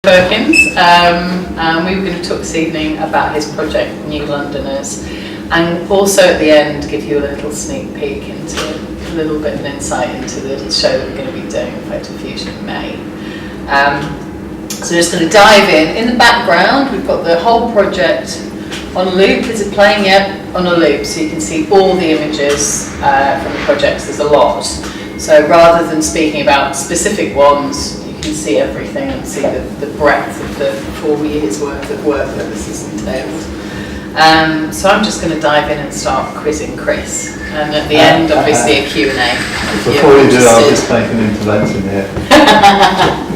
Perkins, and we were going to talk this evening about his project New Londoners, and also at the end give you a little sneak peek into a little bit of an insight into the show that we're going to be doing, Photo Fusion in May. So we're just going to dive in. In the background we've got the whole project on a loop. Is it playing yet? On a loop, so you can see all the images from the projects. There's a lot. So rather than speaking about specific ones, you can see everything and see the breadth of the 4 years worth of work that this has entailed. So I'm just going to dive in and start quizzing Chris, and at the end obviously a Q&A. Before you do, I'll just make an intervention here.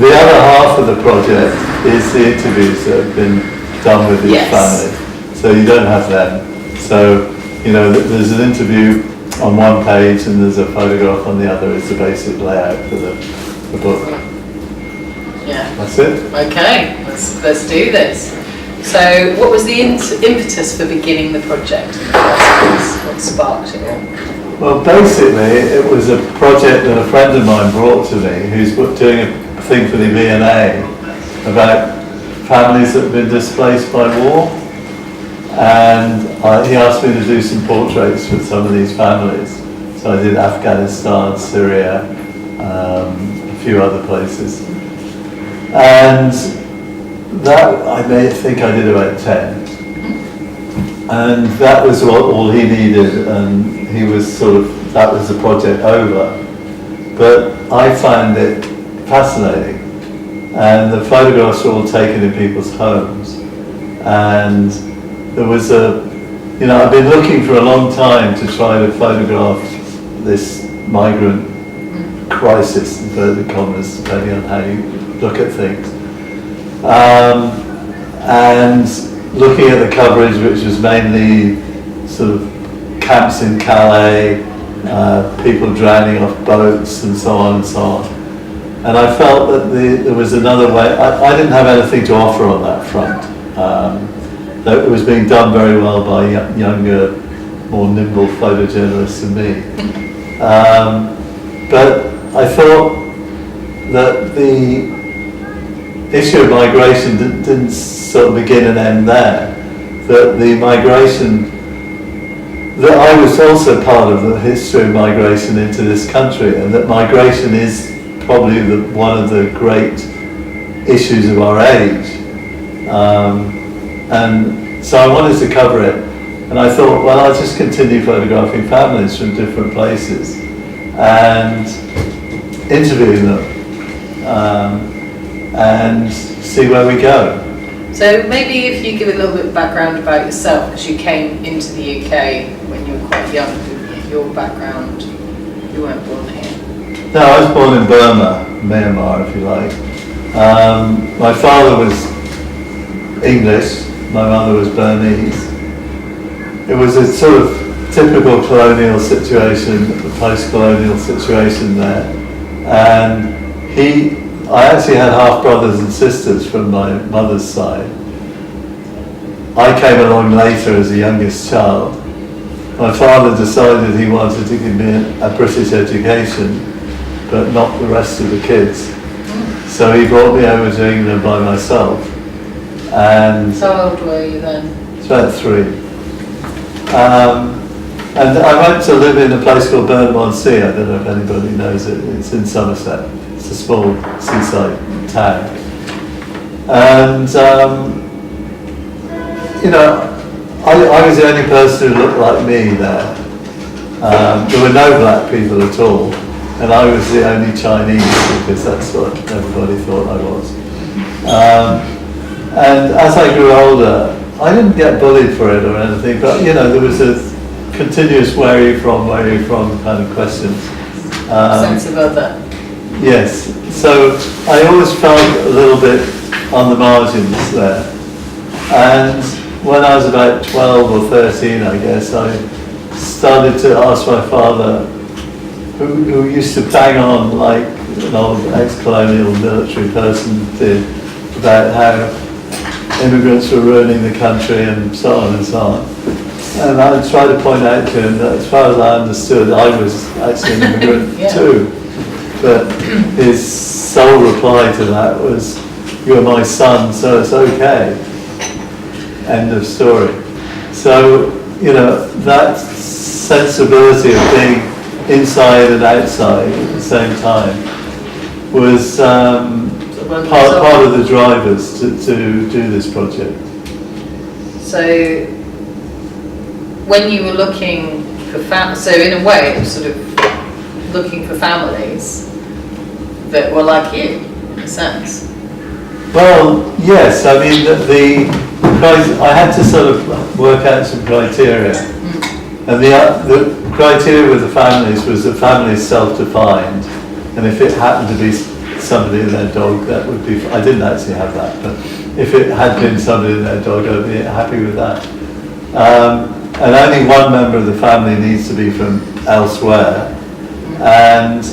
The other half of the project is the interviews that have been done with each family, so you don't have them. So, you know, there's an interview on one page and there's a photograph on the other. It's the basic layout for the book. Yeah. That's it. Okay, let's do this. So, what was the impetus for beginning the project in the first place? What sparked it all? Well, basically, it was a project that a friend of mine brought to me, who's doing a thing for the V&A about families that have been displaced by war. And he asked me to do some portraits for some of these families. So I did Afghanistan, Syria, a few other places. And that, I think I did about 10. And that was all he needed, and he was that was the project over. But I found it fascinating. And the photographs were all taken in people's homes. And there was I've been looking for a long time to try to photograph this migrant crisis, inverted commas, depending on how you look at things. And looking at the coverage, which was mainly sort of camps in Calais, people drowning off boats and so on and so on. And I felt that there was another way. I didn't have anything to offer on that front. That it was being done very well by younger, more nimble photojournalists than me. But I thought that the issue of migration didn't sort of begin and end there. That the migration, that I was also part of the history of migration into this country, and that migration is probably one of the great issues of our age. And so I wanted to cover it, and I thought, well, I'll just continue photographing families from different places and interviewing them and see where we go. So maybe if you give a little bit of background about yourself, because you came into the UK when you were quite young, your background, you weren't born here. No, I was born in Burma, Myanmar if you like. My father was English, my mother was Burmese. It was a sort of typical colonial situation, post-colonial situation there. And I actually had half brothers and sisters from my mother's side. I came along later as the youngest child. My father decided he wanted to give me a British education, but not the rest of the kids. So he brought me over to England by myself. And how old were you then? It's about 3. And I went to live in a place called Burnham-on-Sea. I don't know if anybody knows it. It's in Somerset. It's a small seaside town. And, I was the only person who looked like me there. There were no black people at all. And I was the only Chinese, because that's what everybody thought I was. And as I grew older, I didn't get bullied for it or anything, but there was a continuous where are you from kind of questions. Sense of other. Yes, so I always felt a little bit on the margins there. And when I was about 12 or 13, I guess, I started to ask my father, who used to bang on like an old ex-colonial military person did, about how immigrants were ruining the country and so on and so on. And I tried to point out to him that as far as I understood, I was actually an immigrant too. But his sole reply to that was, you're my son, so it's okay. End of story. So, you know, that sensibility of being inside and outside at the same time was part of the drivers to do this project. So, when you were looking for so in a way, it was sort of looking for families that were like you, in a sense. Well, yes. I mean, I had to sort of work out some criteria, and the criteria with the families was that families self-defined, and if it happened to be somebody and their dog, that would be. I didn't actually have that, but if it had been somebody and their dog, I'd be happy with that. And only one member of the family needs to be from elsewhere, and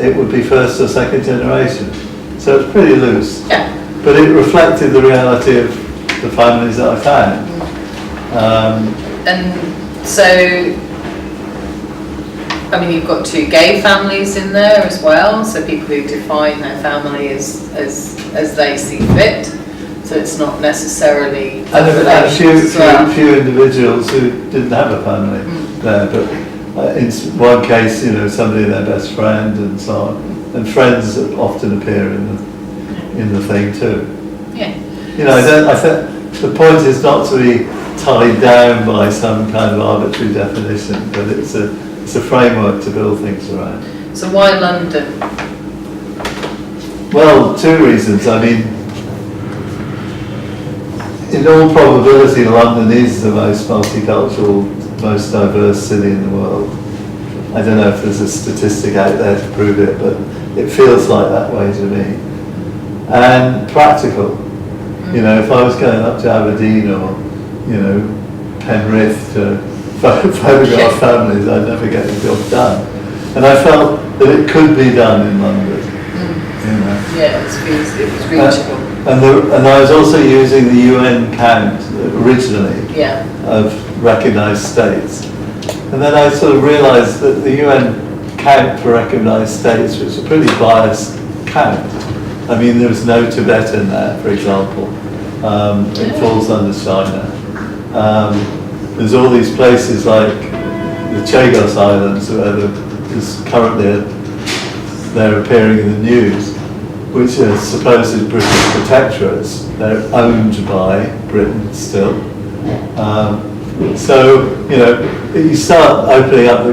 it would be first or second generation. So it's pretty loose. Yeah. But it reflected the reality of the families that I found. And so, I mean, you've got 2 gay families in there as well, so people who define their family as they see fit. So it's not necessarily. And a few individuals who didn't have a family there, but in one case, you know, somebody their best friend and so on, and friends often appear in the thing too. Yeah. You know, I think the point is not to be tied down by some kind of arbitrary definition, but it's a framework to build things around. So why London? Well, 2 reasons. I mean, in all probability, London is the most multicultural, most diverse city in the world. I don't know if there's a statistic out there to prove it, but it feels like that way to me. And practical. You know, if I was going up to Aberdeen or, you know, Penrith to photograph families, I'd never get the job done. And I felt that it could be done in London. You know. Yeah, it was reachable. And I was also using the UN count originally of recognised states. And then I sort of realised that the UN count for recognised states was a pretty biased count. I mean, there was no Tibet in there, for example. It falls under China. There's all these places like the Chagos Islands, where they're appearing in the news, which are supposed British protectorates. They're owned by Britain still. So, you know, you start opening up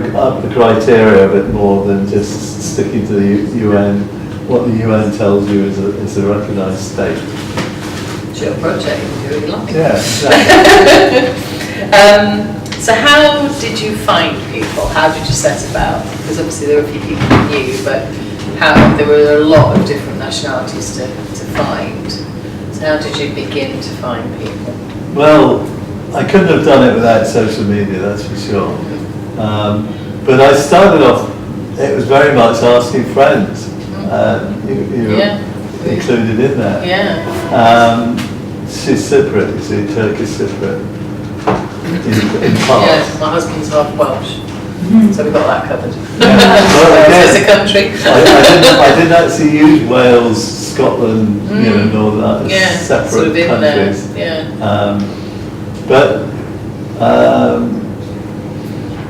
the criteria a bit more than just sticking to the UN. What the UN tells you is a recognised state. It's your project, you really like it. Yeah, exactly. So how did you find people? How did you set about? Because obviously there were a few people you knew, but there were a lot of different nationalities to find. So how did you begin to find people? Well, I couldn't have done it without social media, that's for sure. But I started off, it was very much asking friends. You were included in that. Yeah. She's Cypriot, you see, Turkish Cypriot. In part. Yeah, my husband's half Welsh, so we've got that covered. Yeah. Well, as a country. I didn't actually use Wales, Scotland, you know, Northern Ireland as separate sort of countries. Yeah. But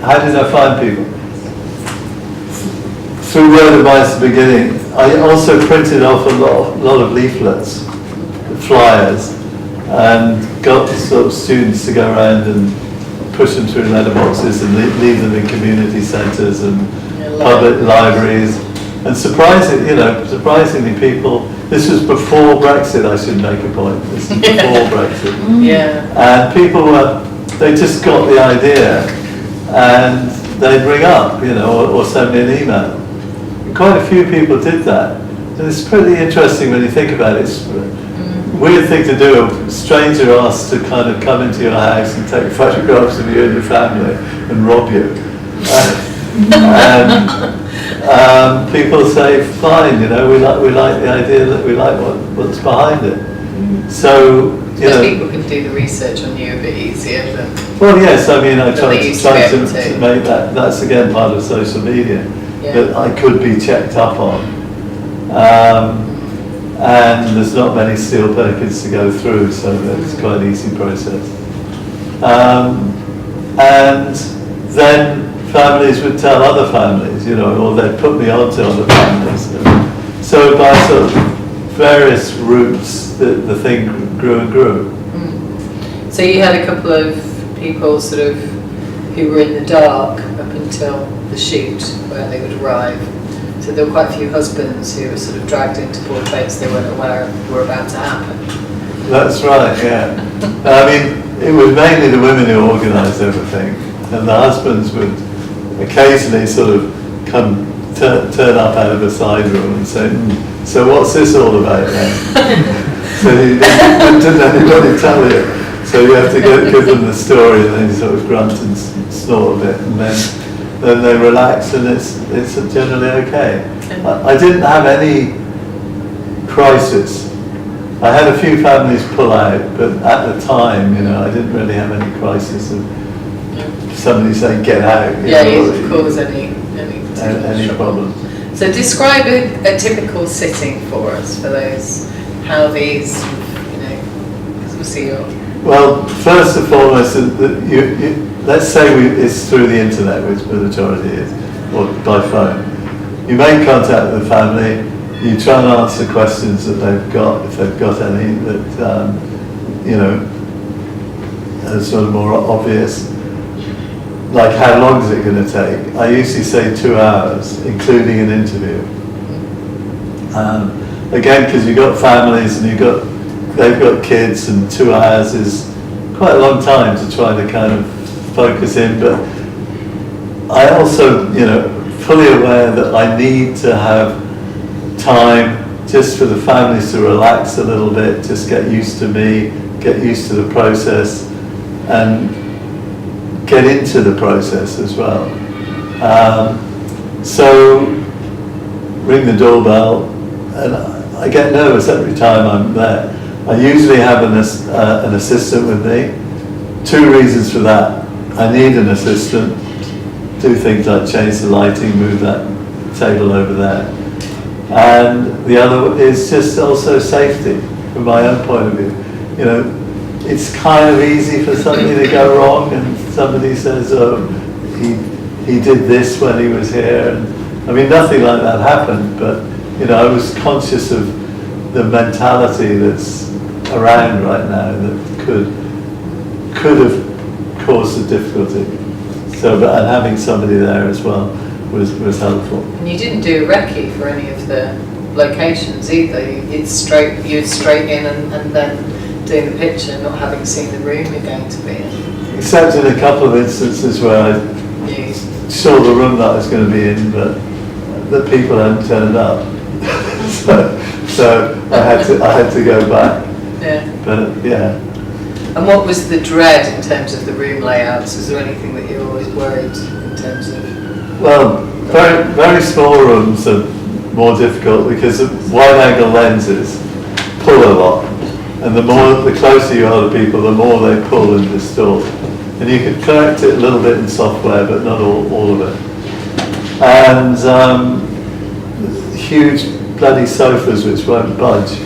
how did I find people? Through word of mouth at the beginning. I also printed off a lot of leaflets, flyers, and got sort of students to go around and push them through letterboxes and leave them in community centres and public libraries. And surprisingly people, this was before Brexit, I should make a point, this is before Brexit. And people they just got the idea and they'd ring up, you know, or send me an email. And quite a few people did that. And it's pretty interesting when you think about it. It's a weird thing to do, a stranger asks to kind of come into your house and take photographs of you and your family and rob you. And people say, fine, you know, we like the idea, that we like what's behind it. So, you know, people can do the research on you a bit easier than. Well, yes, I mean, I try to to make that's again part of social media, that I could be checked up on. and there's not many SteelePerkins to go through, so it's quite an easy process. And then families would tell other families, you know, or they'd put me on to other families. So by sort of various routes, the thing grew and grew. So you had a couple of people sort of who were in the dark up until the shoot where they would arrive. So there were quite a few husbands who were sort of dragged into portraits they weren't aware were about to happen. That's right, yeah. I mean, it was mainly the women who organised everything, and the husbands would occasionally sort of come, turn up out of a side room and say, so what's this all about then? So you didn't anybody tell you. So you have to give them the story, and then you sort of grunt and snort a bit, and then they relax, and it's generally okay. I didn't have any crisis. I had a few families pull out, but at the time, you know, I didn't really have any crisis of somebody saying get out. You didn't cause any problems. So describe a typical sitting for us, for those, how these, you know, because we'll see your... Well, first and foremost, let's say it's through the internet, which the majority is, or by phone. You make contact with the family, you try and answer questions that they've got, if they've got any, that, you know, are sort of more obvious. Like, how long is it going to take? I usually say 2 hours, including an interview. Again, because you've got families and they've got kids, and 2 hours is quite a long time to try to kind of focus in. But I also, you know, fully aware that I need to have time just for the families to relax a little bit, just get used to me, get used to the process, and get into the process as well. So ring the doorbell, and I get nervous every time I'm there. I usually have an assistant with me. 2 reasons for that. I need an assistant, do things like change the lighting, move that table over there. And the other is just also safety, from my own point of view. You know, it's kind of easy for something to go wrong, and somebody says, oh, he did this when he was here. And, I mean, nothing like that happened, but, you know, I was conscious of the mentality that's around right now that could have caused a difficulty. So, and having somebody there as well was helpful. And you didn't do a recce for any of the locations either. You'd straight in and then doing the picture, not having seen the room you're going to be in. Except in a couple of instances where I saw the room that I was going to be in, but the people hadn't turned up. so I had to go back. Yeah. But yeah. And what was the dread in terms of the room layouts? Was there anything that you were always worried in terms of? Well, very, very small rooms are more difficult because wide-angle lenses pull a lot, and the closer you are to people, the more they pull and distort. And you can correct it a little bit in software, but not all of it. And huge bloody sofas which won't budge.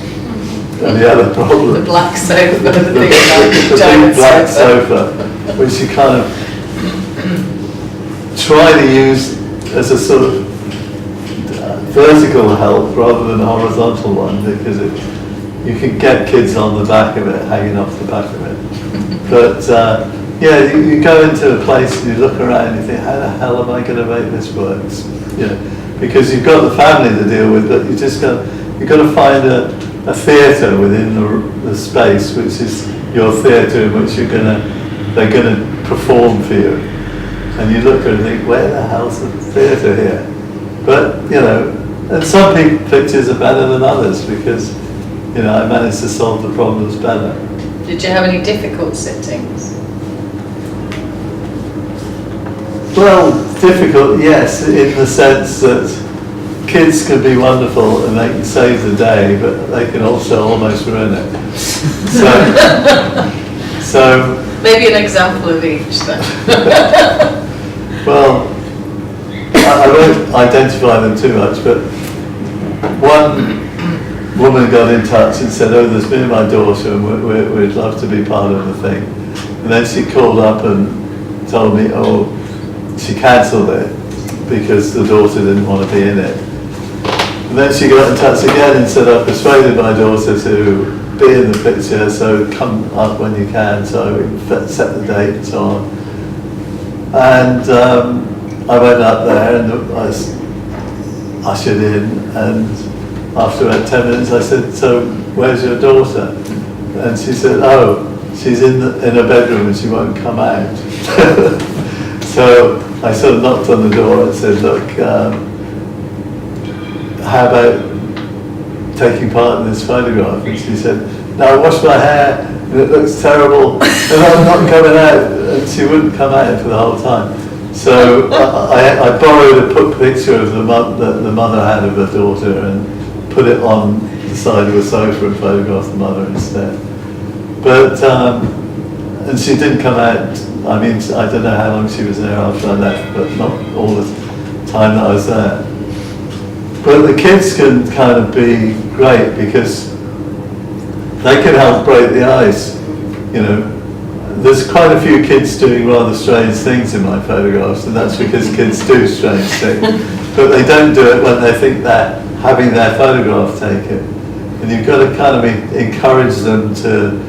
And the other problem. The black sofa, the big black sofa, which you kind of try to use as a sort of vertical help rather than a horizontal one, because you can get kids on the back of it, hanging off the back of it. But yeah, you go into a place and you look around and you think, how the hell am I going to make this work? You know, because you've got the family to deal with, but you've got to find a theatre within the space, which is your theatre in which they're going to perform for you. And you look and think, where the hell's the theatre here? But, you know, and some pictures are better than others because, you know, I managed to solve the problems better. Did you have any difficult sittings? Well, difficult, yes, in the sense that kids can be wonderful and they can save the day, but they can also almost ruin it. So maybe an example of each then. Well, I won't identify them too much, but one woman got in touch and said, oh, there's me and my daughter and we'd love to be part of the thing. And then she called up and told me, oh, she cancelled it because the daughter didn't want to be in it. And then she got in touch again and said, I've persuaded my daughter to be in the picture, so come up when you can, so we set the date and so on. And I went up there and I was ushered in, and after about 10 minutes I said, so where's your daughter? And she said, oh, she's in her bedroom and she won't come out. So I sort of knocked on the door and said, look, how about taking part in this photograph? And she said, no, I washed my hair and it looks terrible and I'm not coming out. And she wouldn't come out for the whole time. So I borrowed a picture of the mother had of her daughter and put it on the side of a sofa and photographed the mother instead. But, and she didn't come out. I mean, I don't know how long she was there after I left, but not all the time that I was there. But the kids can kind of be great because they can help break the ice. You know, there's quite a few kids doing rather strange things in my photographs, and that's because kids do strange things. But they don't do it when they think they're having their photograph taken. And you've got to kind of encourage them to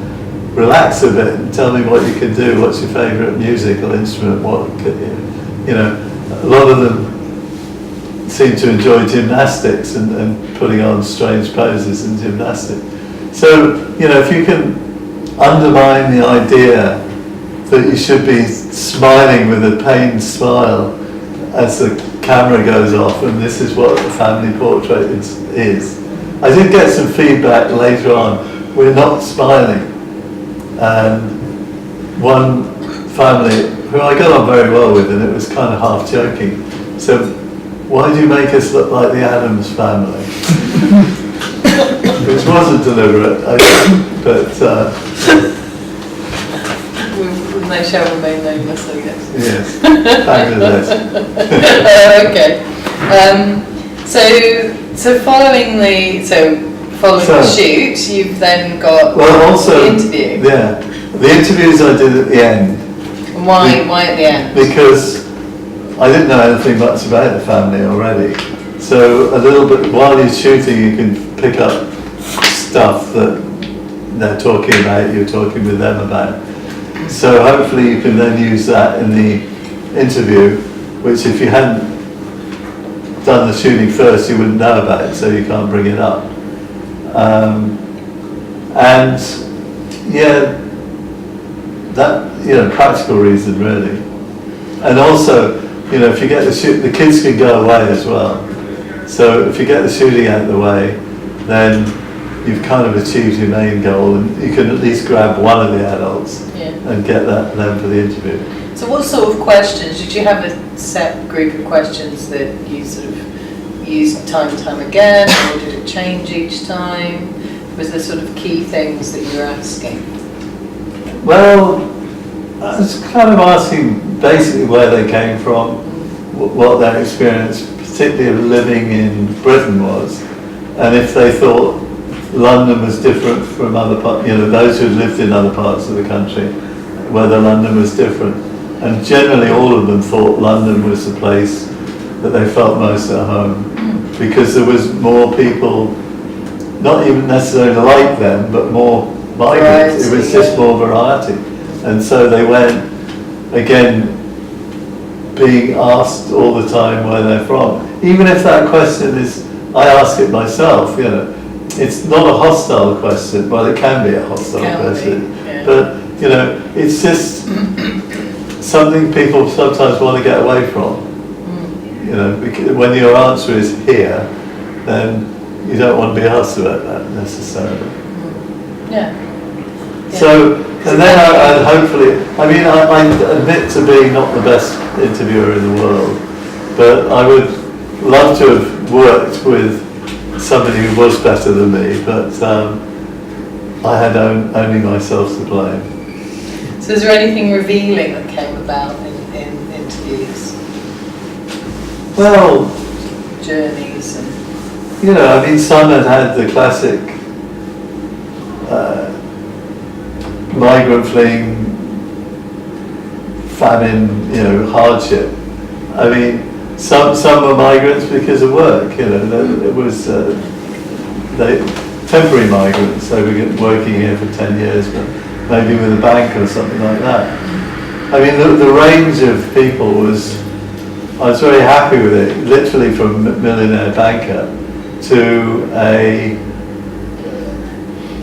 relax a bit and tell me what you can do, what's your favourite musical instrument, what, you know, a lot of them seem to enjoy gymnastics and putting on strange poses in gymnastics. So, you know, if you can undermine the idea that you should be smiling with a pained smile as the camera goes off and this is what the family portrait is. I did get some feedback later on, we're not smiling. And one family, who I got on very well with, and it was kind of half joking, said, why do you make us look like the Addams family? Which wasn't deliberate, but... they shall remain nameless, I guess. Yes, Bangladesh. Okay. So following the shoot, you've then got the interview. Yeah, the interviews I did at the end. And why at the end? Because I didn't know anything much about the family already. So a little bit, while you're shooting, you can pick up stuff that they're talking about, you're talking with them about. So hopefully you can then use that in the interview, which if you hadn't done the shooting first, you wouldn't know about it, so you can't bring it up. And yeah, that, you know, practical reason really. And also, you know, if you get the kids can go away as well. So if you get the shooting out of the way, then you've kind of achieved your main goal, and you can at least grab one of the adults and get them for the interview. So what sort of questions, did you have a set group of questions that you sort of used time and time again, or did it change each time? Was there sort of key things that you were asking? Well, I was kind of asking basically where they came from, what their experience, particularly of living in Britain was, and if they thought London was different from other parts, you know, those who lived in other parts of the country, whether London was different. And generally all of them thought London was the place that they felt most at home, because there was more people, not even necessarily like them, but more migrants. It was just more variety. And so they went, again, being asked all the time where they're from. Even if that question is, I ask it myself, you know, it's not a hostile question. Well, it can be a hostile question, but you know, it's just something people sometimes want to get away from. You know, because when your answer is here, then you don't want to be asked about that necessarily. Yeah. So, and then I'd hopefully, I mean, I admit to being not the best interviewer in the world, but I would love to have worked with somebody who was better than me, but I had only myself to blame. So is there anything revealing that came about in interviews? Well, Journeys and... you know, I mean, some had the classic migrant fleeing, famine, you know, hardship. I mean, some were migrants because of work, you know, it was temporary migrants, they were working here for 10 years, but maybe with a bank or something like that. I mean, the range of people was, I was very happy with it, literally from a millionaire banker to a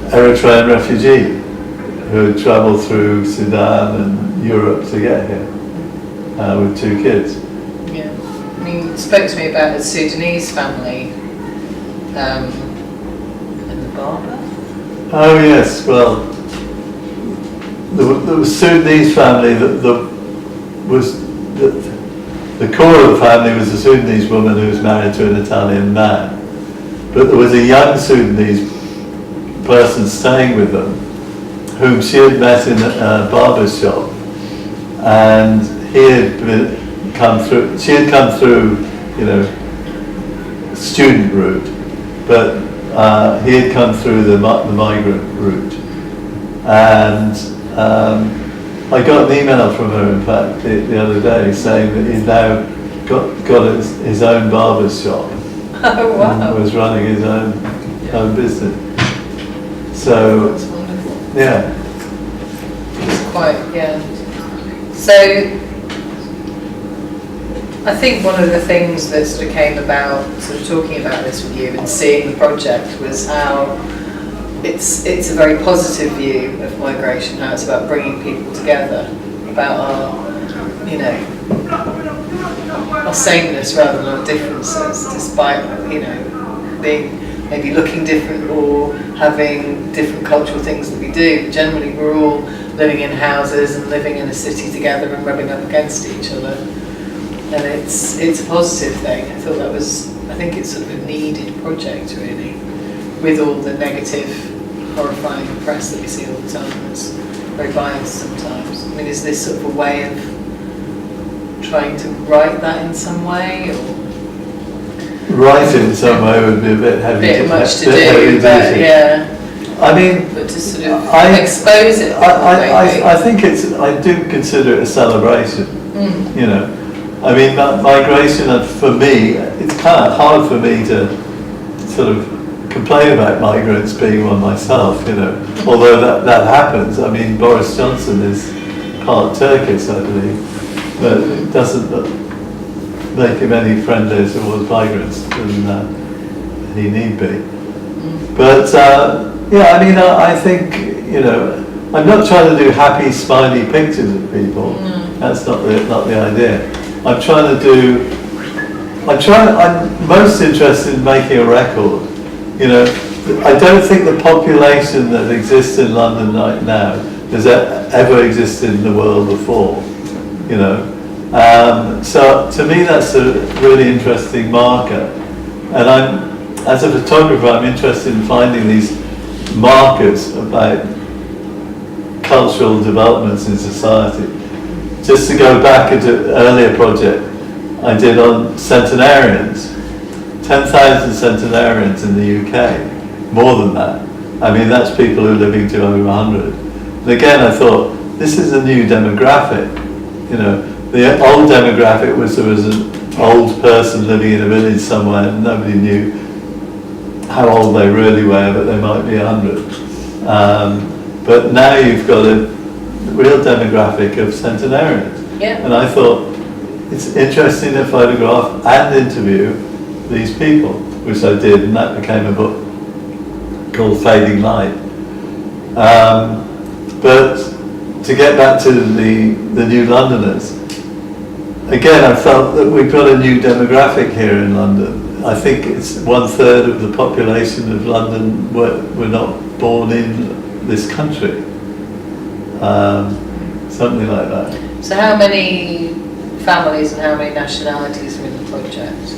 Eritrean refugee who had travelled through Sudan and Europe to get here with 2 kids. Yeah, I mean, you spoke to me about a Sudanese family and the barber. Oh yes, well, the Sudanese family the core of the family was a Sudanese woman who was married to an Italian man, but there was a young Sudanese person staying with them whom she had met in a barber's shop, and he had she had come through, you know, student route, but he had come through the migrant route, and I got an email from her, in fact, the other day saying that he's now got his own barber's shop. Oh wow! And was running his own business. So, that's wonderful. yeah. It's quite, yeah. So, I think one of the things that sort of came about, sort of talking about this with you and seeing the project, was how it's a very positive view of migration, how it's about bringing people together, about our, you know, our sameness rather than our differences, despite, you know, being maybe looking different or having different cultural things that we do. Generally, we're all living in houses and living in a city together and rubbing up against each other. And it's a positive thing. I thought I think it's sort of a needed project, really, with all the negative, horrifying press that we see all the time. It's very biased sometimes. I mean, is this sort of a way of trying to write that in some way, or? Write it in some way would be a bit heavy. Bit much to do, but yeah. I mean, but to sort of expose it. I think I do consider it a celebration. You know, I mean, migration, for me, it's kind of hard for me to sort of complain about migrants being one myself, you know, although that happens. I mean, Boris Johnson is part Turkish, I believe, but it doesn't make him any friendlier towards migrants than he need be. But yeah, I mean, I think, you know, I'm not trying to do happy, smiley pictures of people. That's not the idea. I'm most interested in making a record. You know, I don't think the population that exists in London right now has ever existed in the world before. You know, so to me that's a really interesting marker. And as a photographer, I'm interested in finding these markers about cultural developments in society. Just to go back into an earlier project I did on centenarians, 10,000 centenarians in the UK, more than that. I mean, that's people who are living to over 100. And again, I thought, this is a new demographic. You know, the old demographic was there was an old person living in a village somewhere and nobody knew how old they really were, but they might be 100. But now you've got a real demographic of centenarians. Yeah. And I thought, it's interesting to photograph and interview these people, which I did, and that became a book called Fading Light. But to get back to the new Londoners, again, I felt that we've got a new demographic here in London. I think it's 1/3 of the population of London were not born in this country. Something like that. So how many families and how many nationalities are in the project?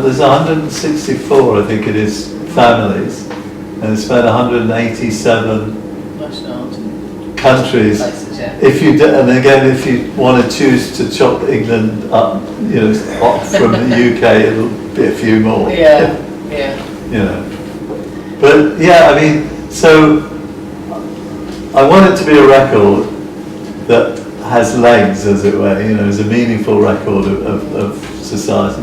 There's 164, I think it is, families, and it's about 187 countries. Places, yeah. If you do, and again, if you want to choose to chop England up, up from the UK, it'll be a few more. Yeah. But yeah, I mean, so I want it to be a record that has legs, as it were, is a meaningful record of society.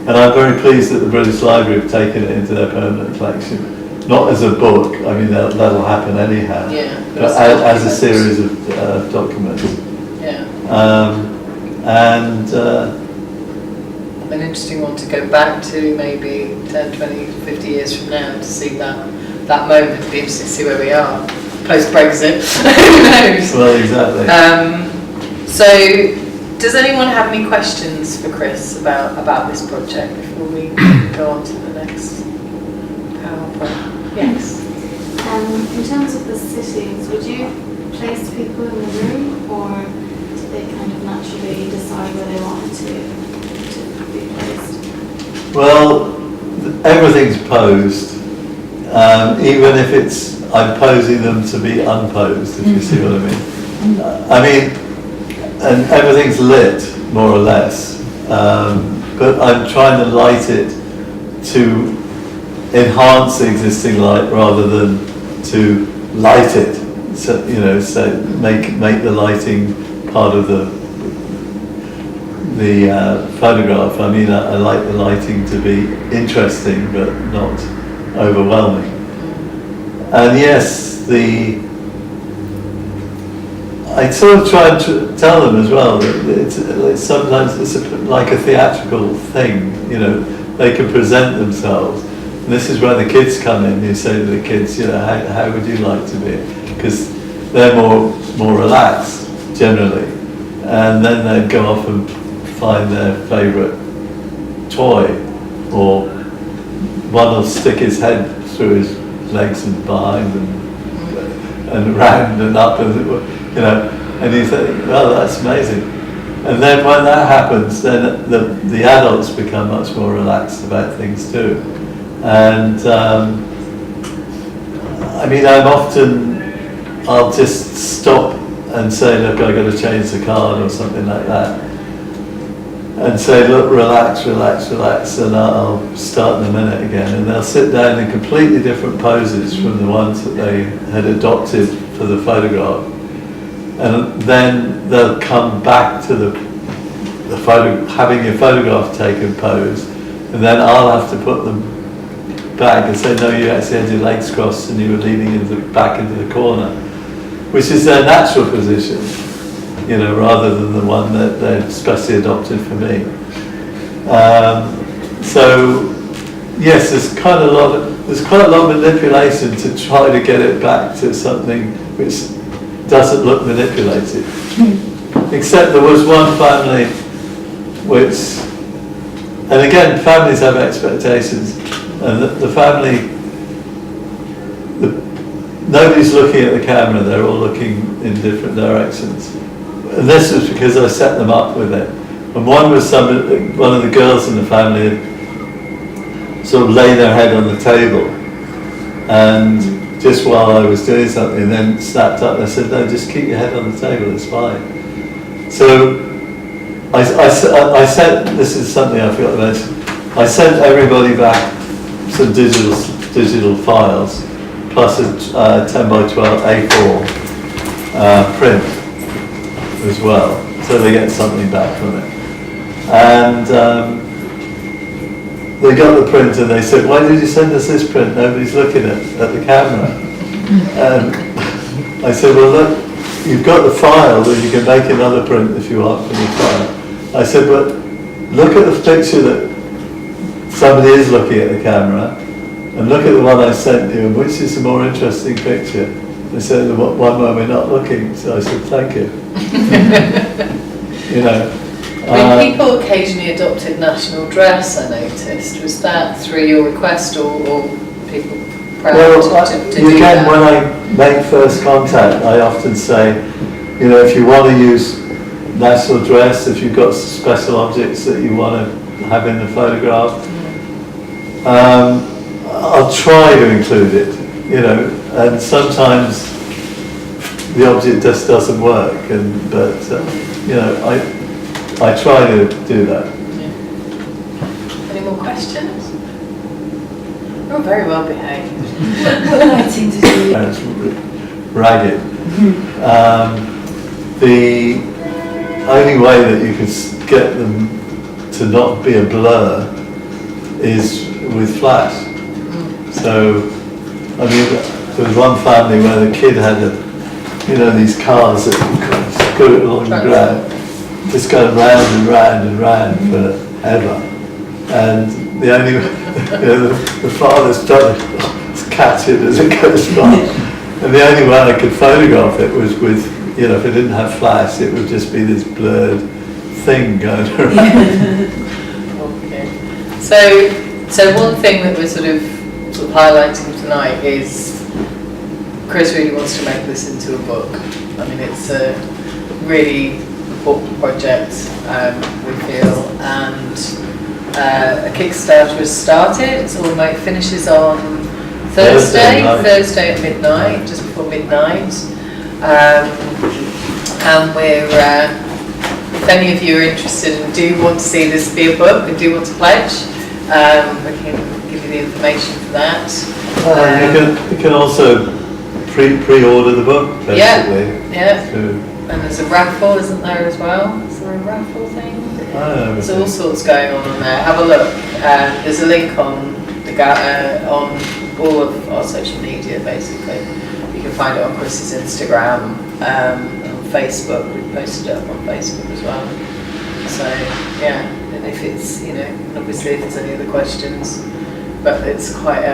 And I'm very pleased that the British Library have taken it into their permanent collection. Not as a book, I mean, that'll happen anyhow, but as a series of documents. Yeah. And an interesting one to go back to maybe 10, 20, 50 years from now to see that moment. It'd be interesting to see where we are post-Brexit. Who knows? Well, exactly. So, does anyone have any questions for Chris about this project before we go on to the next PowerPoint? Yes. In terms of the cities, would you place people in the room, or did they kind of naturally decide where they wanted to be placed? Well, everything's posed, even if I'm posing them to be unposed, if you see what I mean. And everything's lit, more or less, but I'm trying to light it to enhance the existing light rather than to light it. So make the lighting part of the photograph. I mean, I like the lighting to be interesting but not overwhelming. And yes, I sort of try and tell them as well that sometimes it's like a theatrical thing. They can present themselves. And this is when the kids come in. You say to the kids, how would you like to be? Because they're more relaxed generally, and then they go off and find their favourite toy, or one will stick his head through his legs and behind and round and up, and you think, well, that's amazing. And then when that happens, then the adults become much more relaxed about things too. And I mean, I'll just stop and say, look, I've got to change the card or something like that. And say, look, relax, and I'll start in a minute again. And they'll sit down in completely different poses from the ones that they had adopted for the photograph. And then they'll come back to the having your photograph taken pose. And then I'll have to put them back and say, no, you actually had your legs crossed and you were leaning back into the corner, which is their natural position, rather than the one that they've specially adopted for me. So yes, there's quite a lot of manipulation to try to get it back to something which doesn't look manipulated. Except there was one family which, and again, families have expectations, and the family, nobody's looking at the camera, they're all looking in different directions. And this was because I set them up with it. And one was one of the girls in the family had sort of lay their head on the table, and just while I was doing something, and then snapped up and I said, no, just keep your head on the table, it's fine. So I sent, this is something I forgot to mention, I sent everybody back some digital files, plus a 10 by 12 A4 print as well, so they get something back from it. And they got the print and they said, why did you send us this print? Nobody's looking at the camera. And I said, well, look, you've got the file, but you can make another print if you want from the file. I said, but look at the picture that somebody is looking at the camera, and look at the one I sent you, and which is the more interesting picture? They said, the one where we're not looking. So I said, thank you. I mean, people occasionally adopted national dress, I noticed. Was that through your request, or people proud to do again, that? when I make first contact, I often say, if you want to use national dress, if you've got special objects that you want to have in the photograph, I'll try to include it, and sometimes the object just doesn't work. But you know, I try to do that. Yeah. Any more questions? You're very well behaved. What lighting did you use? It's ragged. The only way that you could get them to not be a blur is with flash. So, I mean, there was one family where the kid had these cars that go along the ground, just going round and round and round forever. And the only, the father's trying to catch it as it goes by. And the only way I could photograph it was with, if it didn't have flash, it would just be this blurred thing going around. Okay. So one thing that we're sort of highlighting tonight is Chris really wants to make this into a book. I mean, it's a really important project, we feel, and a Kickstarter has started. It's almost finishes on Thursday at midnight, just before midnight. And we're, if any of you are interested and do want to see this be a book and do want to pledge, we can give you the information for that. You can also pre-order the book, basically. Yeah. And there's a raffle, isn't there, as well? Is there a raffle thing? There's all sorts going on there. Have a look. There's a link on on all of our social media, basically. You can find it on Chris's Instagram, on Facebook. We posted it up on Facebook as well. So yeah, and if it's obviously if there's any other questions, but it's quite.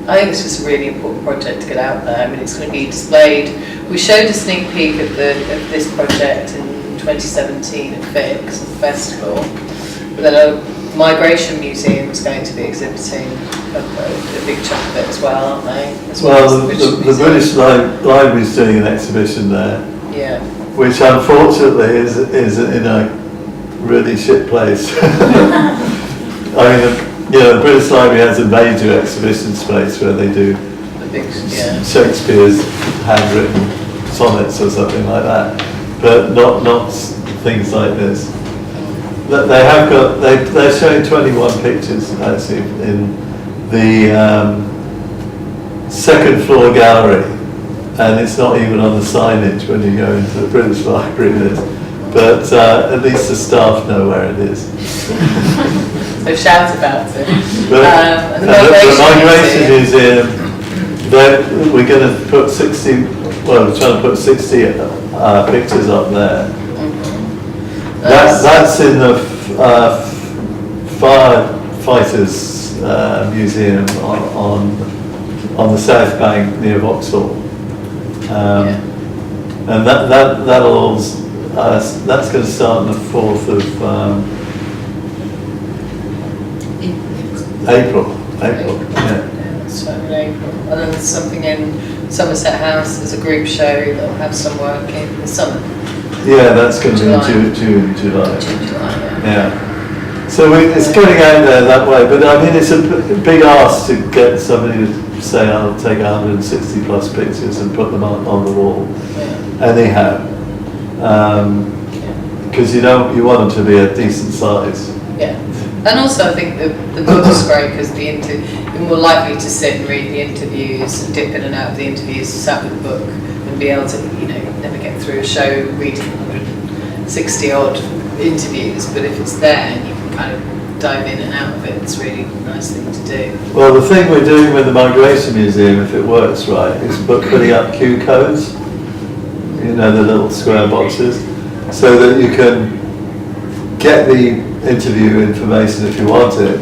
I think it's just a really important project to get out there. I mean, it's going to be displayed. We showed a sneak peek of this project in 2017 at FIX Festival, but then a migration museum is going to be exhibiting a big chunk of it as well, aren't they? The British Library is doing an exhibition there. Yeah. Which unfortunately is in a really shit place. I mean, the British Library has a major exhibition space where they do Shakespeare's handwritten sonnets or something like that, but not things like this. They're showing 21 pictures actually in the second floor gallery, and it's not even on the signage when you go into the British Library. But at least the staff know where it is. So shout about it. But the Migration Museum, we're going to put 60, we're trying to put 60 pictures up there. Mm-hmm. That's in the Firefighters Museum on the South Bank near Vauxhall. And that's going to start on the 4th of April. Yeah. So in April. And then there's something in Somerset House, there's a group show that will have some work in the summer. Yeah, that's going to be in June, July. Yeah. So it's getting out there that way, but I mean it's a big ask to get somebody to say I'll take 160 plus pictures and put them on the wall. Yeah. Anyhow. Because you want them to be a decent size. Yeah, and also I think the book is great because you're more likely to sit and read the interviews and dip in and out of the interviews, sat with the book and be able to never get through a show reading 160 odd interviews. But if it's there and you can kind of dive in and out of it, it's a really nice thing to do. Well, the thing we're doing with the Migration Museum, if it works right, is putting up Q codes. The little square boxes, so that you can get the interview information if you want it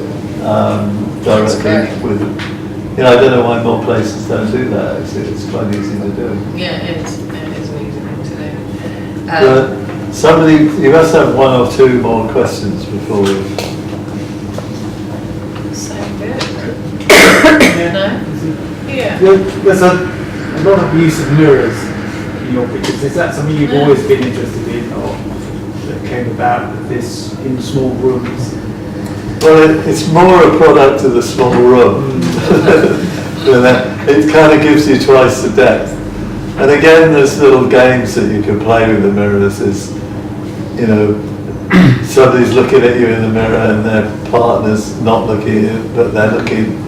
directly with it. I don't know why more places don't do that. It's quite easy to do. Yeah, it is an easy thing to do. But you must have one or two more questions before we. So good. No? Yeah. There's a lot of use of mirrors in your pictures. Is that something you've always been interested in, or that came about with this in small rooms? Well, it's more a product of the small room. It kind of gives you twice the depth. And again, there's little games that you can play with the mirrors. Is, you know, somebody's looking at you in the mirror and their partner's not looking at you, but they're looking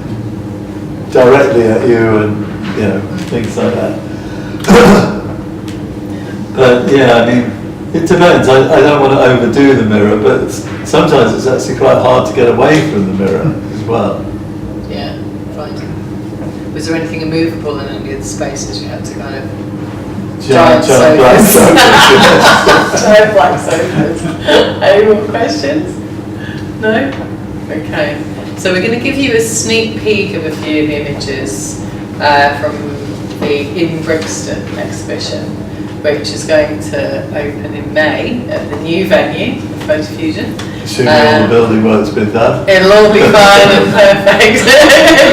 directly at you, and you know, things like that. But yeah, I mean, it depends. I don't want to overdo the mirror, but sometimes it's actually quite hard to get away from the mirror as well. Yeah, fine. Was there anything immovable in any of the spaces you had to kind of... Giant black sofas. Giant black sofas. Any more questions? No? Okay. So we're going to give you a sneak peek of a few of the images from the In Brixton exhibition, which is going to open in May at the new venue, Photofusion. Assuming all the building work's been done. It'll all be fine and perfect.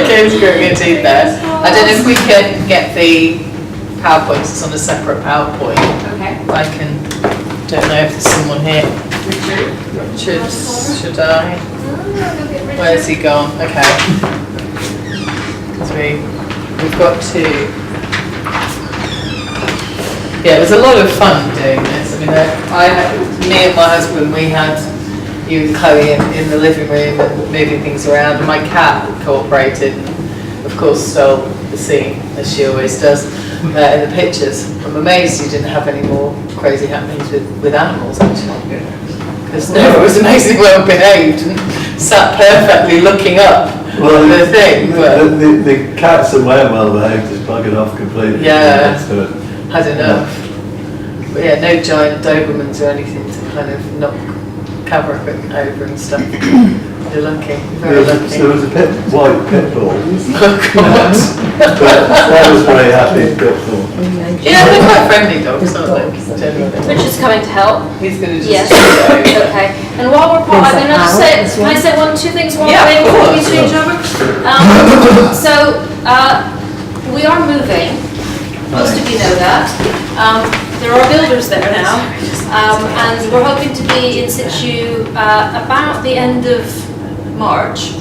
Kids gritting your teeth there. I don't know if we can get the PowerPoints, it's on a separate PowerPoint. Okay. I don't know if there's someone here. Should I? Where's he gone? Okay. Because we've got to. Yeah, it was a lot of fun doing this. I mean, me and my husband, we had you and Chloe in the living room and moving things around, and my cat cooperated, and of course stole the scene, as she always does, in the pictures. I'm amazed you didn't have any more crazy happenings with animals, actually. Because Nova was amazingly well behaved and sat perfectly looking up the thing. But The cats that weren't well behaved just bug it off completely. Yeah. Had enough. But yeah, no giant Dobermans or anything to kind of knock camera equipment over and stuff. You're lucky, very lucky. There was a white pit bull. Oh God. But that was very happy pit bull. Yeah, they're quite friendly dogs, aren't they? Generally. Rich is coming to help. He's going to just Yes. go. Okay. And while we're pausing, I'm going to say, can I say two things while Yeah, we're waiting of for you course. to change over? We are moving. Most of you know that. There are builders there now, and we're hoping to be in situ about the end of March,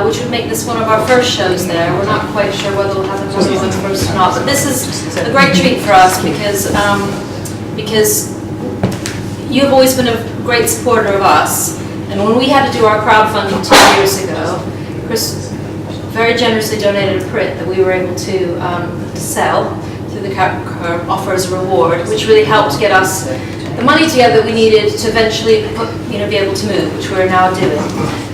which would make this one of our first shows there. We're not quite sure whether we'll have another one first or not, but this is a great treat for us because you've always been a great supporter of us, and when we had to do our crowdfunding 2 years ago, Chris very generously donated a print that we were able to sell through the offer as a reward, which really helped get us the money together that we needed to eventually be able to move, which we're now doing.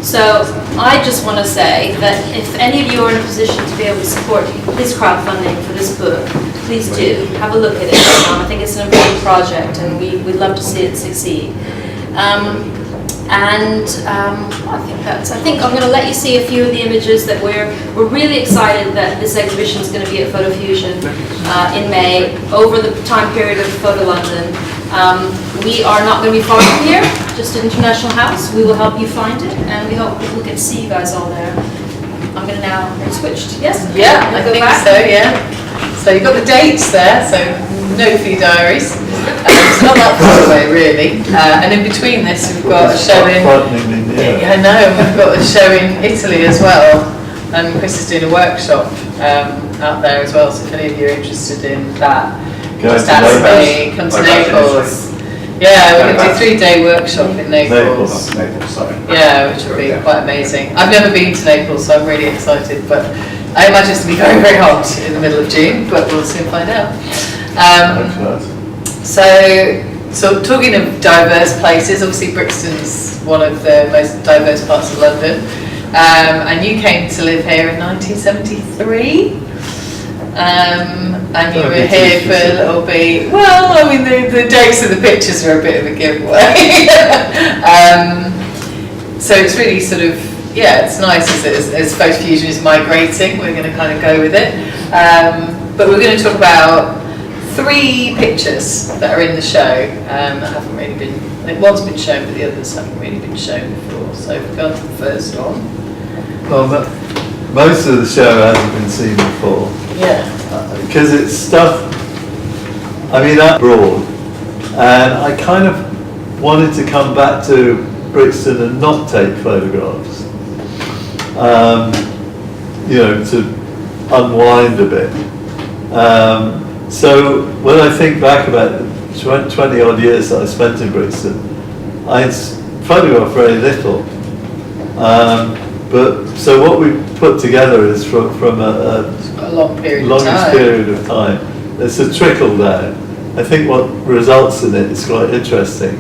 So I just want to say that if any of you are in a position to be able to support his crowdfunding for this book, please do have a look at it. I think it's an important project, and we'd love to see it succeed. I think I'm going to let you see a few of the images that we're really excited that this exhibition is going to be at Photofusion in May over the time period of Photo London. We are not going to be far from here, just at International House. We will help you find it, and we hope we'll get to see you guys all there. I'm going to now switch to, yes? Yeah, I think so, yeah. So you've got the dates there, so note for your diaries. It's not that far away, really. And in between this, we've got a show in... I know, we've got a show in Italy as well. And Chris is doing a workshop out there as well, so if any of you are interested in that, just ask me, come to Naples. Yeah, we're going to do a 3-day workshop in Naples. Naples, sorry. Yeah, which will be quite amazing. I've never been to Naples, so I'm really excited, but I imagine it's going to be very, very hot in the middle of June, but we'll soon find out. So talking of diverse places, obviously Brixton's one of the most diverse parts of London, and you came to live here in 1973, and you were here for a little bit. Well, I mean the dates of the pictures are a bit of a giveaway. So it's really sort of, yeah, it's nice as Photofusion is migrating, we're going to kind of go with it, but we're going to talk about 3 pictures that are in the show that haven't really been, one's been shown but the others haven't really been shown before. So if we go on to the first one. Well, most of the show hasn't been seen before. Yeah. Because it's stuff, I mean, I'm abroad, and I kind of wanted to come back to Brixton and not take photographs, to unwind a bit. So when I think back about the 20 odd years that I spent in Brixton, I photographed very little. But so what we put together is from a long period of longest time. period of time. It's a trickle down. I think what results in it is quite interesting.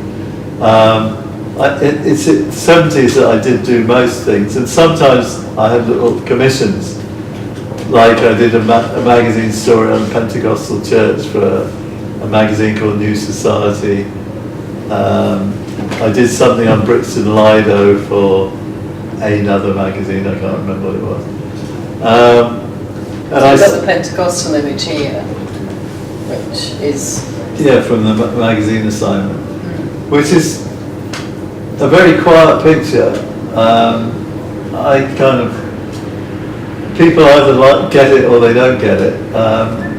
It's in the 70s that I did do most things, and sometimes I had little commissions. Like I did a magazine story on Pentecostal Church for a magazine called New Society. I did something on Brixton Lido for another magazine, I can't remember what it was. So I've got the Pentecostal image here, which is... Yeah, from the magazine assignment, which is a very quiet picture. I kind of... People either get it or they don't get it.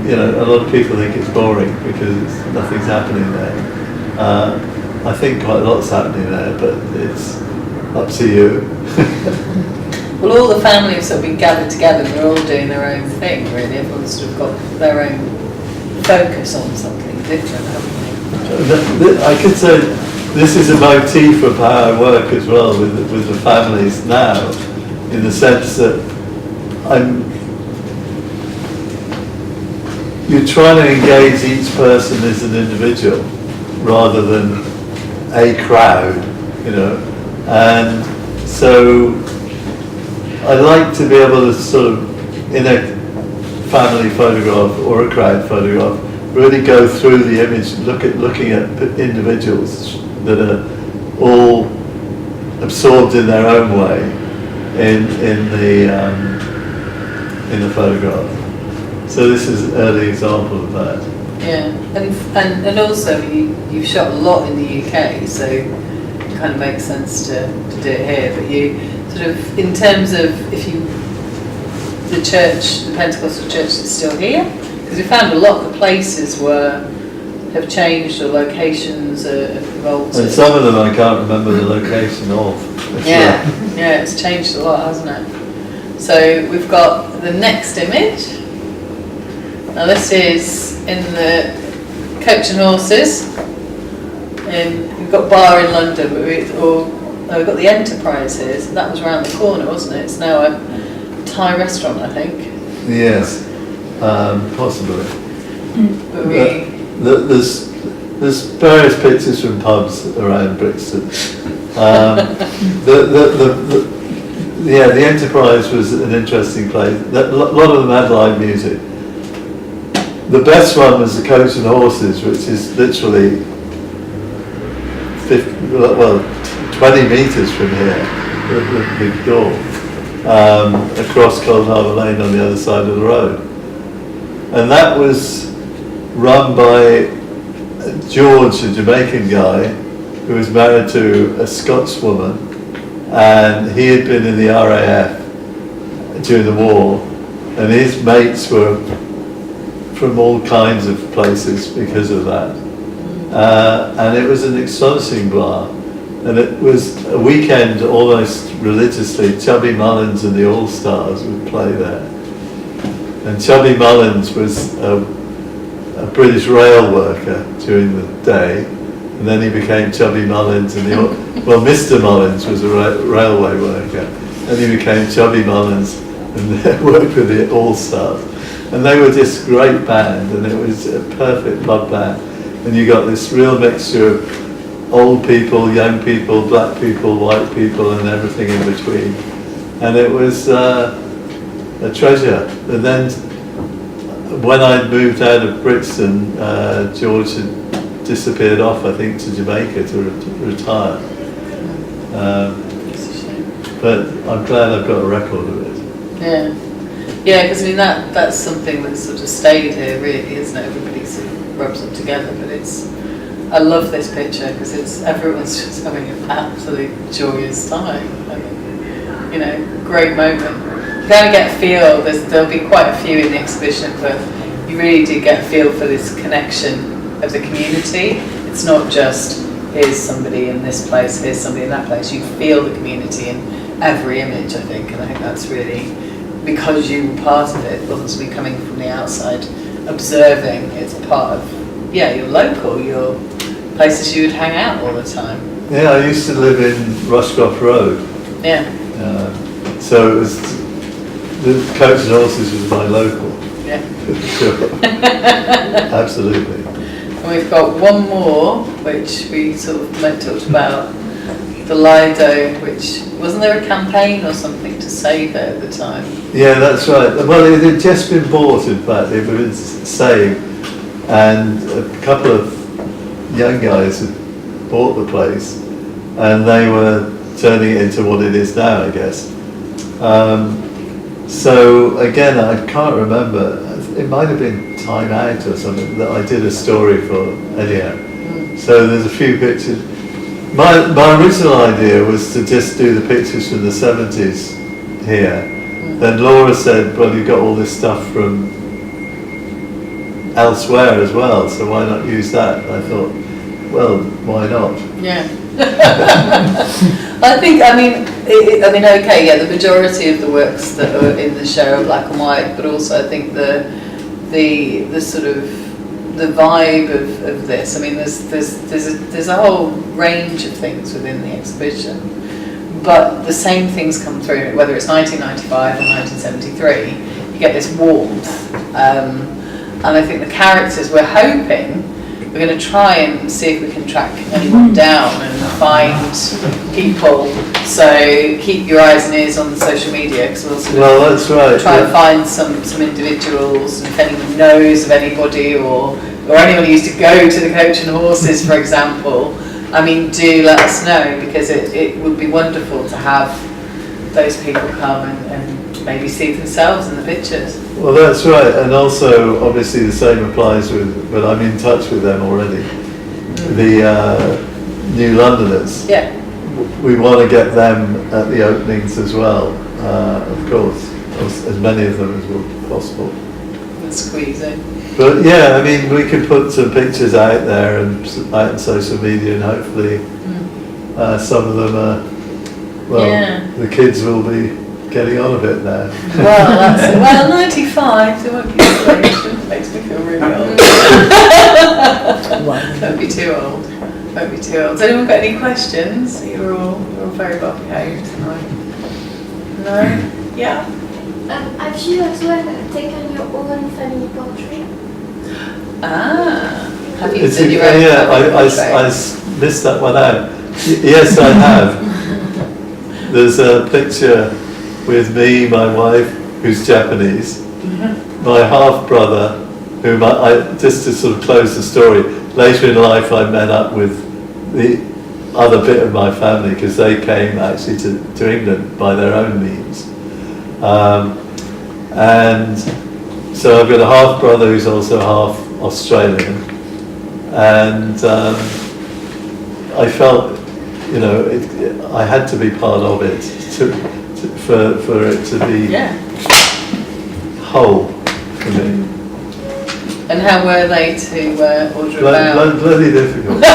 You know, a lot of people think it's boring because nothing's happening there. I think quite a lot's happening there, but it's up to you. Well, all the families that have been gathered together, they're all doing their own thing, really. Everyone's sort of got their own focus on something different, haven't they? I could say this is a motif of how I work as well with the families now, in the sense that you're trying to engage each person as an individual rather than a crowd, you know, and so I like to be able to sort of, in a family photograph or a crowd photograph, really go through the image, looking at individuals that are all absorbed in their own way in the photograph. So this is an early example of that. Yeah, and also you've shot a lot in the UK, so it kind of makes sense to do it here. But you sort of, in terms of the church, the Pentecostal church is still here, because we found a lot of the places have changed or locations have altered. And some of them I can't remember the location of. Yeah, yeah, it's changed a lot, hasn't it? So we've got the next image. Now this is in the Coach and Horses. We've got Bar in London, but we've got the Enterprise here. So that was around the corner, wasn't it? It's now a Thai restaurant, I think. Yes, possibly. But there's various pictures from pubs around Brixton. The Enterprise was an interesting place. A lot of them had live music. The best one was the Coach and Horses, which is literally 20 metres from here, the big door, across Cold Harbour Lane on the other side of the road. And that was run by George, a Jamaican guy, who was married to a Scots woman, and he had been in the RAF during the war, and his mates were from all kinds of places because of that. And it was an astonishing bar. And it was a weekend almost religiously. Chubby Mullins and the All-Stars would play there. And Chubby Mullins was a British rail worker during the day, and then he became Chubby Mullins, and Mr. Mullins was a railway worker, and he became Chubby Mullins and worked with the All-Stars. And they were this great band, and it was a perfect pub band. And you got this real mixture of old people, young people, black people, white people, and everything in between. And it was a treasure. And then when I moved out of Brixton, George had disappeared off, I think, to Jamaica to retire. But I'm glad I've got a record of it. Yeah. Yeah, because I mean that's something that's sort of stayed here, really, isn't it? Everybody sort of rubs up together, but I love this picture because everyone's just having an absolute joyous time. I mean, you know, great moment. You kind of get a feel. There'll be quite a few in the exhibition, but you really do get a feel for this connection of the community. It's not just here's somebody in this place, here's somebody in that place. You feel the community in every image, I think, and I think that's really, because you were part of it, wasn't somebody coming from the outside observing. It's part of, your local, your places you would hang out all the time. Yeah, I used to live in Rushcroft Road. Yeah. So it was, the Coach and Horses was my local. Yeah. Absolutely. And we've got one more, which we sort of talked about, the Lido, which, wasn't there a campaign or something to save it at the time? Yeah, that's right. Well, it had just been bought, in fact, it was saved, and a couple of young guys had bought the place, and they were turning it into what it is now, I guess. So again, I can't remember, it might have been Time Out or something that I did a story for anyhow. So there's a few pictures. My original idea was to just do the pictures from the 70s here. Then Laura said, well, you've got all this stuff from elsewhere as well, so why not use that? And I thought, well, why not? Yeah. I think, okay, yeah, the majority of the works that are in the show are black and white, but also I think the sort of the vibe of this. I mean, there's a whole range of things within the exhibition, but the same things come through, whether it's 1995 or 1973. You get this warmth, and I think the characters, we're hoping. We're going to try and see if we can track anyone down and find people. So keep your eyes and ears on the social media, because we'll sort of that's right. try and find some individuals, and if anyone knows of anybody or anyone who used to go to the Coach and Horses, for example, I mean, do let us know, because it would be wonderful to have those people come and maybe see themselves in the pictures. Well, that's right, and also obviously the same applies but I'm in touch with them already. The New Londoners. Yeah. We want to get them at the openings as well, of course, as many of them as possible. And squeeze in. But yeah, I mean, we could put some pictures out there and out on social media, and hopefully some of them are, the kids will be getting on a bit now. Well, 95, there won't be inflation. Makes me feel really old. Don't be too old. Don't be too old. Has anyone got any questions? You're all very well behaved tonight. No? Yeah? Have you as well taken your own family portrait? Have you done your own family portrait? I missed that one out. Yes, I have. There's a picture with me, my wife, who's Japanese, my half-brother, whom just to sort of close the story, later in life I met up with the other bit of my family, because they came actually to England by their own means. And so I've got a half-brother who's also half Australian, and I felt, I had to be part of it for it to be whole for me. And how were they to order about? Bloody difficult. That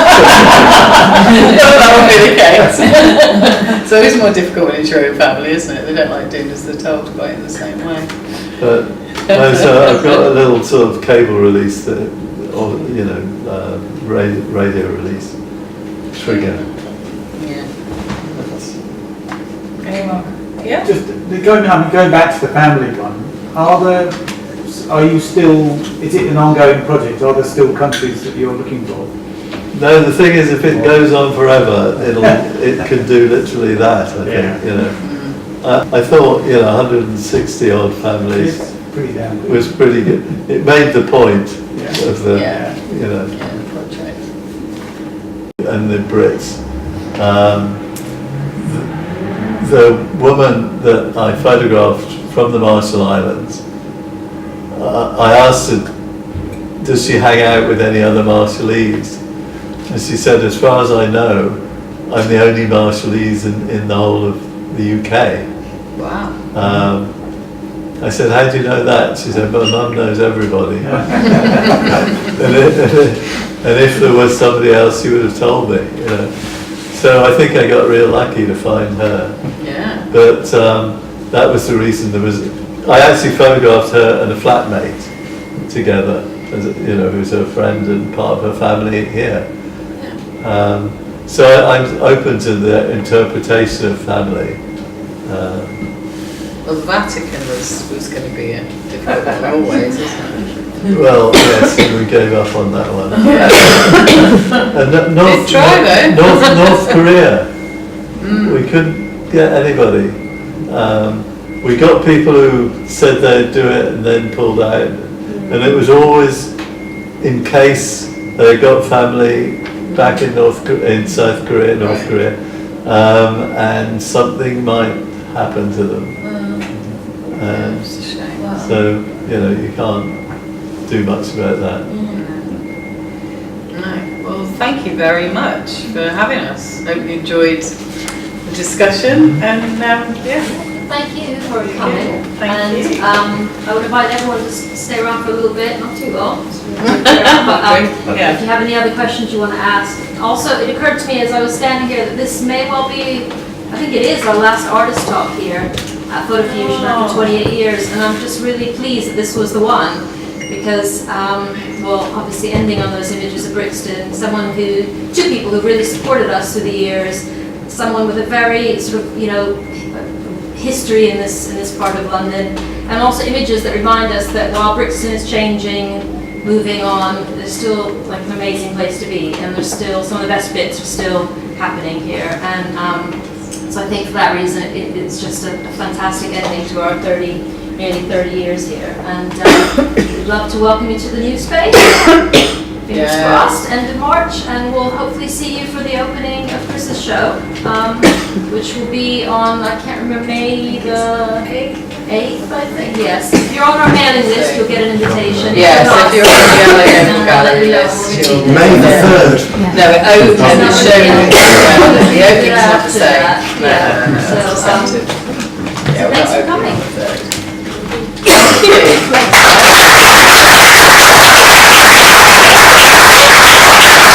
would be the case. So it's more difficult when it's your own family, isn't it? They don't like doing as they're told quite in the same way. But so I've got a little sort of cable release, radio release trigger. Yeah. Just going back to the family one, is it an ongoing project? Are there still countries that you're looking for? No, the thing is, if it goes on forever, it could do literally that, I think, I thought, 160 odd families pretty damn good. was pretty good. It made the point of the, project. And the Brits. The woman that I photographed from the Marshall Islands, I asked her, does she hang out with any other Marshallese? And she said, as far as I know, I'm the only Marshallese in the whole of the UK. Wow. I said, how do you know that? She said, my mum knows everybody. and if there was somebody else, she would have told me. So I think I got real lucky to find her. Yeah. But that was the reason. I actually photographed her and a flatmate together, as who's her friend and part of her family here. So I'm open to the interpretation of family. Well, the Vatican was going to be a difficult one always, isn't it? Well, yes, we gave up on that one. And Good try, though. North Korea, we couldn't get anybody. We got people who said they'd do it and then pulled out, and it was always in case they got family back in South Korea, North Korea, and something might happen to them. It's a shame. So you can't do much about that. No. Well, thank you very much for having us. Hope you enjoyed the discussion, and Thank you for coming. Thank and you. I would invite everyone to stay around for a little bit, not too long. But if you have any other questions you want to ask. Also, it occurred to me as I was standing here that this may well be, I think it is our last artist talk here at Photo Fusion after 28 years, and I'm just really pleased that this was the one, because, obviously ending on those images of Brixton, two people who really supported us through the years, someone with a very sort of, history in this part of London, and also images that remind us that while Brixton is changing, moving on, there's still like an amazing place to be, and there's still some of the best bits are still happening here, and so I think for that reason it's just a fantastic ending to our nearly 30 years here, and we'd love to welcome you to the new space. Fingers crossed, end of March, and we'll hopefully see you for the opening of Chris's show, which will be on, I can't remember, May the 8th, I think, yes. If you're on our mailing list, you'll get an invitation. Yes, if you're on the gallery list, you'll May the 3rd. No, the show the opening's not the same. Thanks for coming. Thank you.